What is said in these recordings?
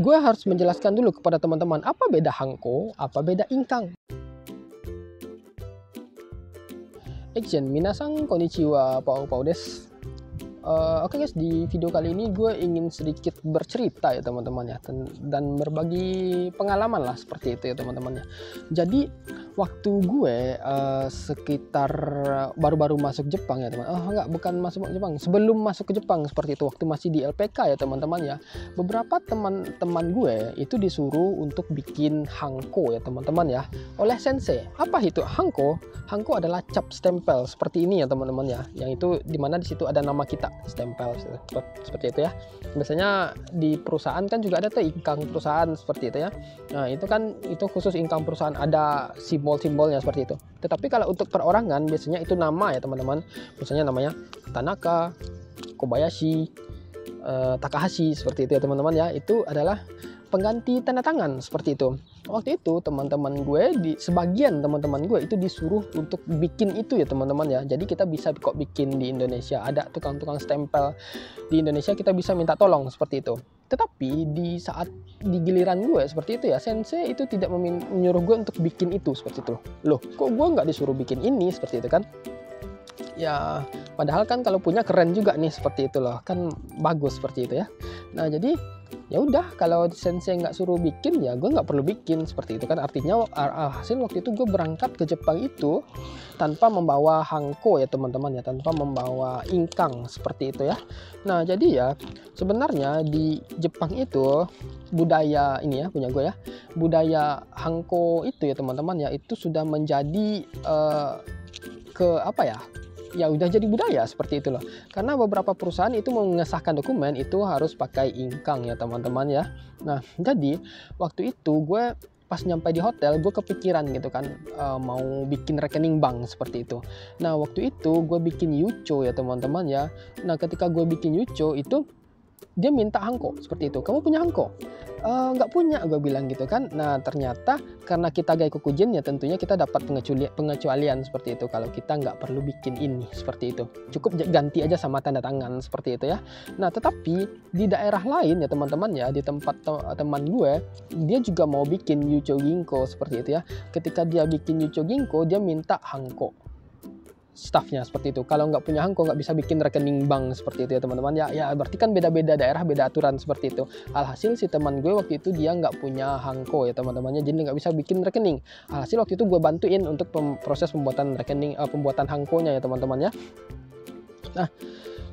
gue harus menjelaskan dulu kepada teman-teman apa beda hanko, apa beda ingkang. Action, minasan konnichiwa, pau desu. Oke guys, di video kali ini gue ingin sedikit bercerita ya teman-teman ya, dan berbagi pengalaman lah seperti itu ya teman-teman ya. Jadi waktu gue sekitar baru-baru masuk Jepang ya teman. Bukan masuk Jepang, sebelum masuk ke Jepang seperti itu, waktu masih di LPK ya teman-teman ya. Beberapa teman-teman gue itu disuruh untuk bikin hanko ya teman-teman ya, oleh sensei. Apa itu hanko? Hanko adalah cap stempel seperti ini ya teman-teman ya, yang itu dimana di situ ada nama kita, stempel seperti itu ya. Biasanya di perusahaan kan juga ada tuh ingkang perusahaan seperti itu ya. Nah itu kan itu khusus ingkang perusahaan, ada simbol-simbolnya seperti itu. Tetapi kalau untuk perorangan biasanya itu nama ya teman-teman. Misalnya namanya Tanaka, Kobayashi, Takahashi seperti itu ya teman-teman ya. Itu adalah pengganti tanda tangan seperti itu. Waktu itu teman-teman gue, sebagian teman-teman gue itu disuruh untuk bikin itu ya teman-teman ya. Jadi kita bisa kok bikin di Indonesia, ada tukang-tukang stempel di Indonesia, kita bisa minta tolong seperti itu. Tetapi di saat di giliran gue seperti itu ya, sensei itu tidak menyuruh gue untuk bikin itu seperti itu. Loh, kok gue nggak disuruh bikin ini seperti itu kan? Ya, padahal kan kalau punya keren juga nih seperti itu loh, kan bagus seperti itu ya. Nah jadi ya udah, kalau sensei nggak suruh bikin ya gue nggak perlu bikin seperti itu kan. Artinya hasil waktu itu gue berangkat ke Jepang itu tanpa membawa hanko ya teman-teman ya, tanpa membawa ingkang seperti itu ya. Nah jadi ya sebenarnya di Jepang itu budaya ini ya, punya gue ya, budaya hanko itu ya teman-teman ya, itu sudah menjadi ya udah jadi budaya seperti itu loh. Karena beberapa perusahaan itu mengesahkan dokumen itu harus pakai ingkang ya teman-teman ya. Nah jadi waktu itu gue pas nyampe di hotel, gue kepikiran gitu kan, mau bikin rekening bank seperti itu. Nah waktu itu gue bikin yucho ya teman-teman ya. Nah ketika gue bikin yucho itu dia minta hanko seperti itu. Kamu punya hanko? Nggak punya, gue bilang gitu kan. Nah ternyata karena kita gaikokujin ya, tentunya kita dapat pengecualian seperti itu. Kalau kita nggak perlu bikin ini seperti itu, cukup ganti aja sama tanda tangan seperti itu ya. Nah tetapi di daerah lain ya teman-teman ya, di tempat teman gue, dia juga mau bikin yucho ginko seperti itu ya. Ketika dia bikin yucho ginko, dia minta hanko staffnya seperti itu. Kalau nggak punya hanko nggak bisa bikin rekening bank seperti itu ya teman-teman ya. Ya berarti kan beda-beda daerah, beda aturan seperti itu. Alhasil si teman gue waktu itu dia nggak punya hanko ya teman-temannya, jadi nggak bisa bikin rekening. Alhasil waktu itu gue bantuin untuk proses pembuatan rekening, pembuatan hankonya ya teman-teman ya. Nah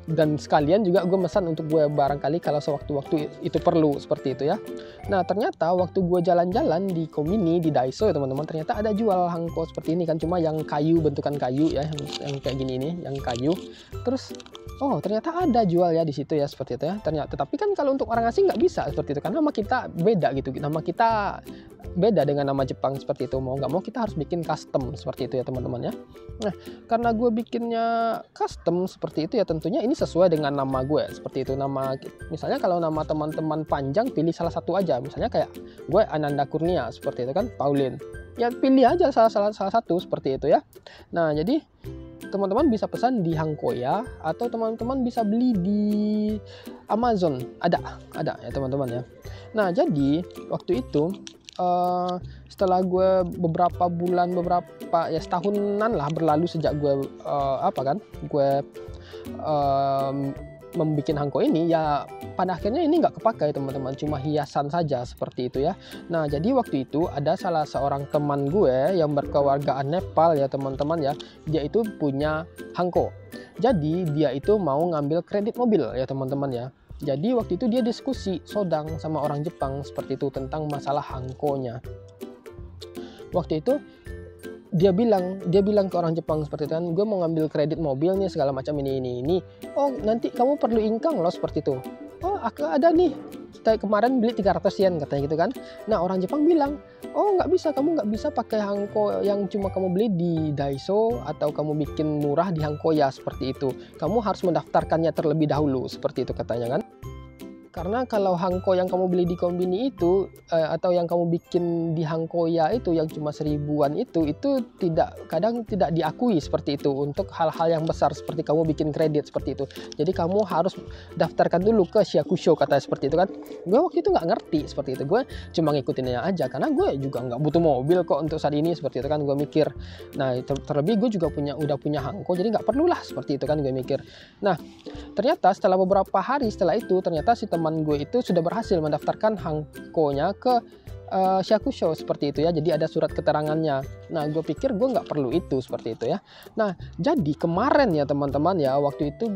dan sekalian juga gue mesan untuk gue barangkali kalau sewaktu-waktu itu perlu seperti itu ya. Nah ternyata waktu gue jalan-jalan di Komini, di Daiso ya teman-teman, ternyata ada jual hanko seperti ini kan, cuma yang kayu, bentukan kayu ya, yang kayak gini nih, yang kayu. Terus oh ternyata ada jual ya di situ ya seperti itu ya. Ternyata, tapi kan kalau untuk orang asing nggak bisa seperti itu karena nama kita beda gitu, nama kita beda dengan nama Jepang seperti itu. Mau nggak mau kita harus bikin custom seperti itu ya teman-teman ya. Nah karena gue bikinnya custom seperti itu ya, tentunya ini sesuai dengan nama gue seperti itu. Nama misalnya kalau nama teman-teman panjang, pilih salah satu aja. Misalnya kayak gue Ananda Kurnia seperti itu kan, Pauline, ya pilih aja salah satu seperti itu ya. Nah jadi teman-teman bisa pesan di Hankoya atau teman-teman bisa beli di Amazon, ada ya teman-teman ya. Nah jadi waktu itu setelah gue beberapa setahunan lah berlalu sejak gue membuat hanko ini ya, pada akhirnya ini nggak kepakai teman-teman, cuma hiasan saja seperti itu ya. Nah jadi waktu itu ada salah seorang teman gue yang berkewargaan Nepal ya teman-teman ya, dia itu punya hanko. Jadi dia itu mau ngambil kredit mobil ya teman-teman ya. Jadi waktu itu dia diskusi sodang sama orang Jepang seperti itu tentang masalah hankonya. Waktu itu dia bilang ke orang Jepang seperti itu kan, gue mau ngambil kredit mobil nih segala macam ini. Oh nanti kamu perlu ingkang loh seperti itu. Oh aku ada nih, kita kemarin beli 300 yen katanya gitu kan. Nah orang Jepang bilang, oh nggak bisa, kamu nggak bisa pakai hanko yang cuma kamu beli di Daiso atau kamu bikin murah di Hankoya seperti itu. Kamu harus mendaftarkannya terlebih dahulu seperti itu katanya kan. Karena kalau Hanko yang kamu beli di Konbini itu atau yang kamu bikin di Hankoya itu yang cuma 1000-an itu kadang tidak diakui seperti itu untuk hal-hal yang besar seperti kamu bikin kredit seperti itu. Jadi kamu harus daftarkan dulu ke Shakusho katanya seperti itu kan. Gue waktu itu nggak ngerti seperti itu. Gue cuma ngikutinnya aja karena gue juga nggak butuh mobil kok untuk saat ini seperti itu kan, gue mikir. Nah terlebih gue juga udah punya Hanko, jadi nggak perlulah seperti itu kan, gue mikir. Nah ternyata setelah beberapa hari setelah itu, ternyata si teman gue itu sudah berhasil mendaftarkan Hanko-nya ke Shakusho seperti itu ya. Jadi ada surat keterangannya. Nah gue pikir gue nggak perlu itu seperti itu ya. Nah jadi kemarin ya teman-teman ya, waktu itu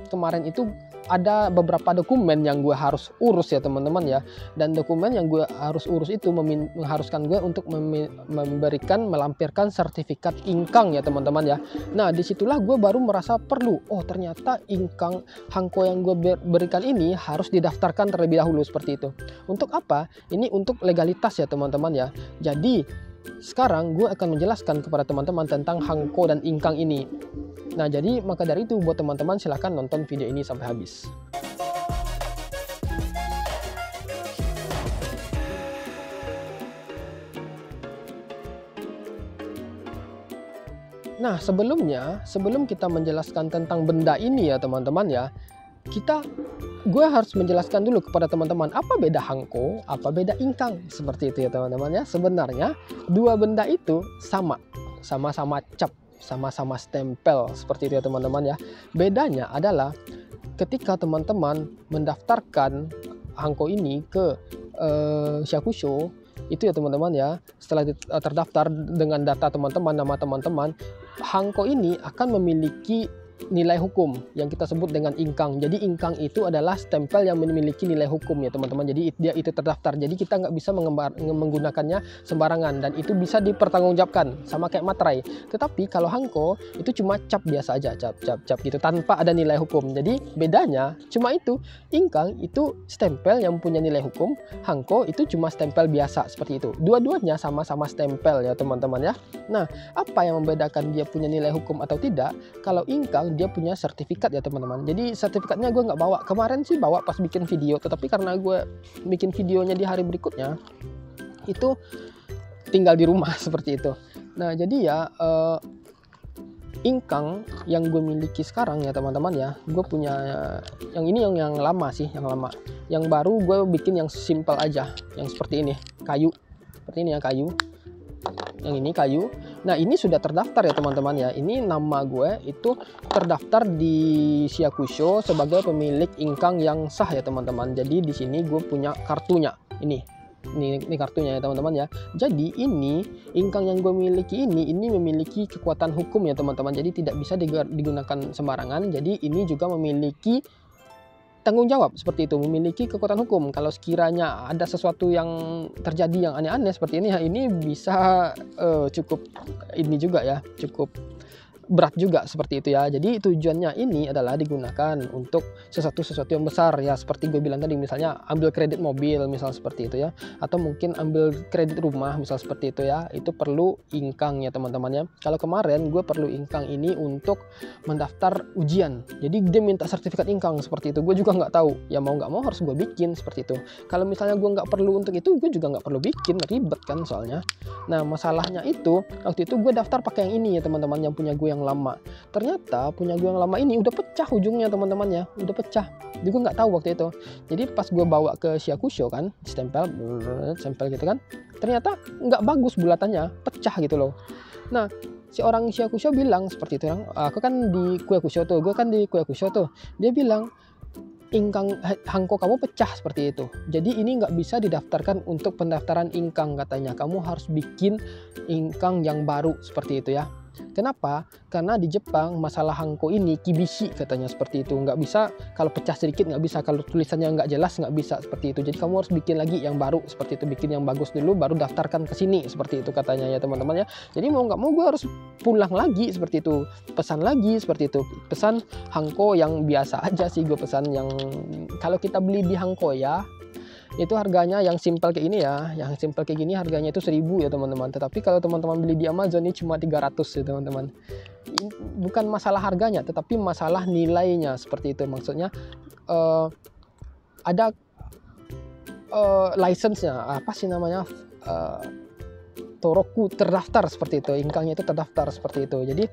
kemarin itu ada beberapa dokumen yang gue harus urus ya teman-teman ya. Dan dokumen yang gue harus urus itu mengharuskan gue untuk melampirkan sertifikat ingkang ya teman-teman ya. Nah disitulah gue baru merasa perlu, oh ternyata ingkang Hanko yang gue berikan ini harus didaftarkan terlebih dahulu seperti itu. Untuk apa? Ini untuk legalitas ya teman-teman ya. Jadi sekarang gue akan menjelaskan kepada teman-teman tentang Hanko dan ingkang ini. Nah jadi maka dari itu buat teman-teman silahkan nonton video ini sampai habis. Nah sebelum kita menjelaskan tentang benda ini ya teman-teman ya, gue harus menjelaskan dulu kepada teman-teman apa beda Hanko, apa beda ingkang seperti itu ya teman-teman ya. Sebenarnya dua benda itu sama-sama cap, sama-sama stempel seperti itu ya teman-teman ya. Bedanya adalah ketika teman-teman mendaftarkan Hanko ini ke Shakusho itu ya teman-teman ya, setelah terdaftar dengan data teman-teman, nama teman-teman, Hanko ini akan memiliki nilai hukum yang kita sebut dengan ingkang. Jadi ingkang itu adalah stempel yang memiliki nilai hukum ya teman-teman. Jadi dia itu terdaftar. Jadi kita nggak bisa menggunakannya sembarangan dan itu bisa dipertanggungjawabkan sama kayak materai. Tetapi kalau Hanko itu cuma cap biasa aja, cap gitu tanpa ada nilai hukum. Jadi bedanya cuma itu. Ingkang itu stempel yang punya nilai hukum, Hanko itu cuma stempel biasa seperti itu. Dua-duanya sama-sama stempel ya teman-teman ya. Nah, apa yang membedakan dia punya nilai hukum atau tidak? Kalau ingkang dia punya sertifikat ya teman-teman. Jadi sertifikatnya gue nggak bawa. Kemarin sih bawa pas bikin video, tetapi karena gue bikin videonya di hari berikutnya, itu tinggal di rumah seperti itu. Nah jadi ya ingkang yang gue miliki sekarang ya teman-teman ya, gue punya yang ini yang lama sih, yang lama. Yang baru gue bikin yang simple aja, yang seperti ini, kayu. Seperti ini ya, kayu. Yang ini kayu. Nah ini sudah terdaftar ya teman-teman ya. Ini nama gue itu terdaftar di Shakusho sebagai pemilik ingkang yang sah ya teman-teman. Jadi di sini gue punya kartunya. Ini kartunya ya teman-teman ya. Jadi ini ingkang yang gue miliki ini memiliki kekuatan hukum ya teman-teman. Jadi tidak bisa digunakan sembarangan. Jadi ini juga memiliki tanggung jawab seperti itu, memiliki kekuatan hukum. Kalau sekiranya ada sesuatu yang terjadi yang aneh-aneh seperti ini ya, ini bisa cukup ini juga ya, cukup berat juga seperti itu ya. Jadi tujuannya ini adalah digunakan untuk sesuatu yang besar ya, seperti gue bilang tadi, misalnya ambil kredit mobil misal seperti itu ya, atau mungkin ambil kredit rumah misal seperti itu ya. Itu perlu ingkang ya teman-teman ya. Kalau kemarin gue perlu ingkang ini untuk mendaftar ujian, jadi dia minta sertifikat ingkang seperti itu. Gue juga nggak tahu ya, mau nggak mau harus gue bikin seperti itu. Kalau misalnya gue nggak perlu untuk itu, gue juga nggak perlu bikin, ribet kan soalnya. Nah masalahnya itu waktu itu gue daftar pakai yang ini ya teman-teman, yang punya gue yang lama. Ternyata punya gue yang lama ini udah pecah ujungnya teman-teman ya, udah pecah. Jadi gue nggak tahu waktu itu. Jadi pas gue bawa ke Shakusho kan, stempel gitu kan, ternyata nggak bagus bulatannya, pecah gitu loh. Nah si orang Shakusho bilang seperti itu, aku kan di Kyokusho tuh, dia bilang ingkang Hanko kamu pecah seperti itu. Jadi ini nggak bisa didaftarkan untuk pendaftaran ingkang katanya. Kamu harus bikin ingkang yang baru seperti itu ya. Kenapa? Karena di Jepang masalah Hanko ini kibishi katanya seperti itu. Nggak bisa, kalau pecah sedikit nggak bisa, kalau tulisannya nggak jelas nggak bisa seperti itu. Jadi kamu harus bikin lagi yang baru seperti itu, bikin yang bagus dulu baru daftarkan ke sini seperti itu katanya ya teman-teman ya. Jadi mau nggak mau gue harus pulang lagi seperti itu, pesan lagi seperti itu, pesan Hanko yang biasa aja sih gue pesan, yang kalau kita beli di Hanko ya itu harganya yang simple kayak ini ya, yang simple kayak gini harganya itu 1000 ya teman-teman. Tetapi kalau teman-teman beli di Amazon ini cuma 300 ya teman-teman. Bukan masalah harganya, tetapi masalah nilainya seperti itu. Maksudnya ada license-nya, apa sih namanya, Toroku terdaftar seperti itu, ingkangnya itu terdaftar seperti itu. Jadi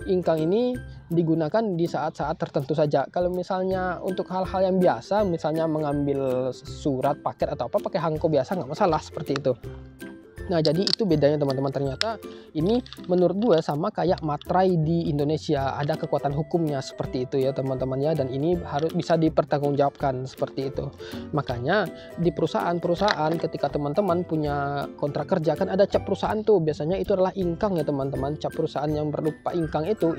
ingkang ini digunakan di saat-saat tertentu saja. Kalau misalnya untuk hal-hal yang biasa, misalnya mengambil surat, paket atau apa, pakai hangko biasa nggak masalah seperti itu. Nah, jadi itu bedanya teman-teman. Ternyata ini menurut gue sama kayak materai di Indonesia, ada kekuatan hukumnya seperti itu ya teman-teman ya, dan ini harus bisa dipertanggungjawabkan seperti itu. Makanya di perusahaan-perusahaan ketika teman-teman punya kontrak kerja kan ada cap perusahaan tuh, biasanya itu adalah ingkang ya teman-teman. Cap perusahaan yang berupa ingkang itu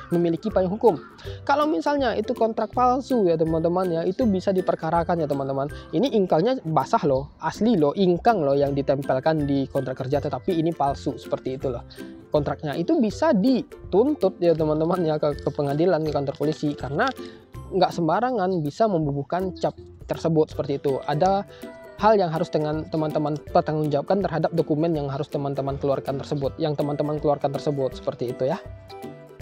memiliki payung hukum. Kalau misalnya itu kontrak palsu ya teman-teman ya, itu bisa diperkarakan ya teman-teman. Ini ingkangnya basah loh, asli loh, ingkang loh yang ditempelkan di kontrak kerja, tetapi ini palsu seperti itu loh kontraknya. Itu bisa dituntut ya teman-teman ya ke pengadilan, ke kantor polisi, karena nggak sembarangan bisa membubuhkan cap tersebut seperti itu. Ada hal yang harus dengan teman-teman pertanggungjawabkan terhadap dokumen yang harus teman-teman keluarkan tersebut, seperti itu ya.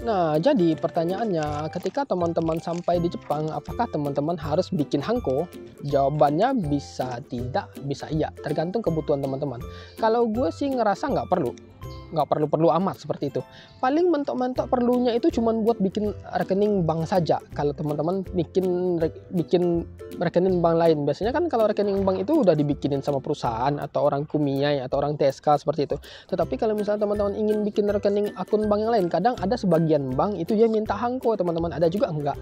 Nah, jadi pertanyaannya, ketika teman-teman sampai di Jepang, apakah teman-teman harus bikin hangko? Jawabannya bisa tidak, bisa iya, tergantung kebutuhan teman-teman. Kalau gue sih ngerasa nggak perlu amat seperti itu. Paling mentok-mentok perlunya itu cuma buat bikin rekening bank saja. Kalau teman-teman bikin rekening bank lain, biasanya kan kalau rekening bank itu udah dibikinin sama perusahaan atau orang kumiai atau orang TSK seperti itu. Tetapi kalau misalnya teman-teman ingin bikin rekening akun bank yang lain, kadang ada sebagian bank itu dia minta hangko teman-teman, ada juga enggak.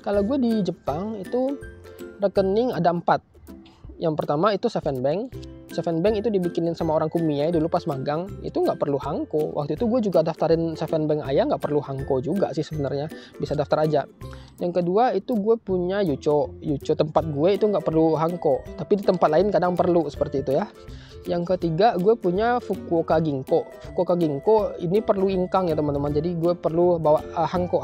Kalau gue di Jepang itu rekening ada 4. Yang pertama itu Seven Bank itu dibikinin sama orang kumiai dulu pas magang, itu nggak perlu hangko. Waktu itu gue juga daftarin Seven Bank Ayah, nggak perlu hangko juga sih sebenarnya, bisa daftar aja. Yang kedua itu gue punya Yucho tempat gue itu nggak perlu hangko, tapi di tempat lain kadang perlu seperti itu ya. Yang ketiga gue punya Fukuoka Ginko ini perlu ingkang ya teman-teman, jadi gue perlu bawa hangko.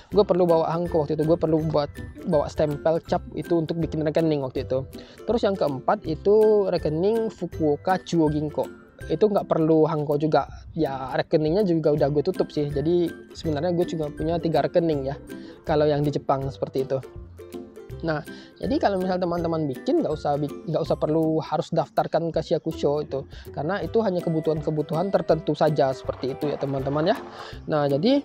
Gue perlu bawa hangko waktu itu, gue perlu bawa stempel cap itu untuk bikin rekening waktu itu. Terus yang keempat itu rekening Fukuoka Chuo Ginko, itu nggak perlu hangko juga ya, rekeningnya juga udah gue tutup sih. Jadi sebenarnya gue juga punya 3 rekening ya kalau yang di Jepang seperti itu. Nah, jadi kalau misalnya teman-teman bikin nggak usah perlu harus daftarkan ke Shakusho itu, karena itu hanya kebutuhan tertentu saja seperti itu ya teman-teman ya. Nah, jadi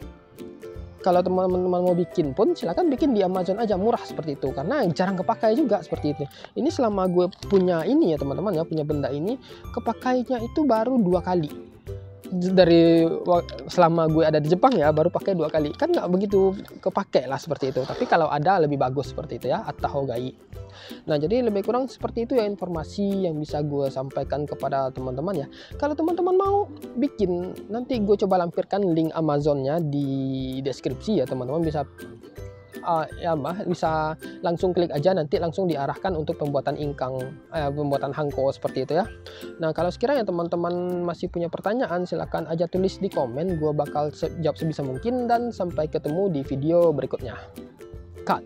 kalau teman-teman mau bikin pun silakan bikin di Amazon aja, murah seperti itu, karena jarang kepakai juga seperti itu. Ini selama gue punya ini ya teman-teman ya, punya benda ini kepakainya itu baru 2 kali. Dari selama gue ada di Jepang ya, baru pakai 2 kali, kan nggak begitu kepake lah seperti itu. Tapi kalau ada lebih bagus seperti itu ya, Atahogai. Nah, jadi lebih kurang seperti itu ya informasi yang bisa gue sampaikan kepada teman-teman ya. Kalau teman-teman mau bikin, nanti gue coba lampirkan link Amazonnya di deskripsi ya teman-teman, bisa bisa langsung klik aja, nanti langsung diarahkan untuk pembuatan pembuatan hangko seperti itu ya. Nah, kalau sekiranya teman-teman masih punya pertanyaan, silakan aja tulis di komen, gue bakal jawab sebisa mungkin, dan sampai ketemu di video berikutnya. Cut.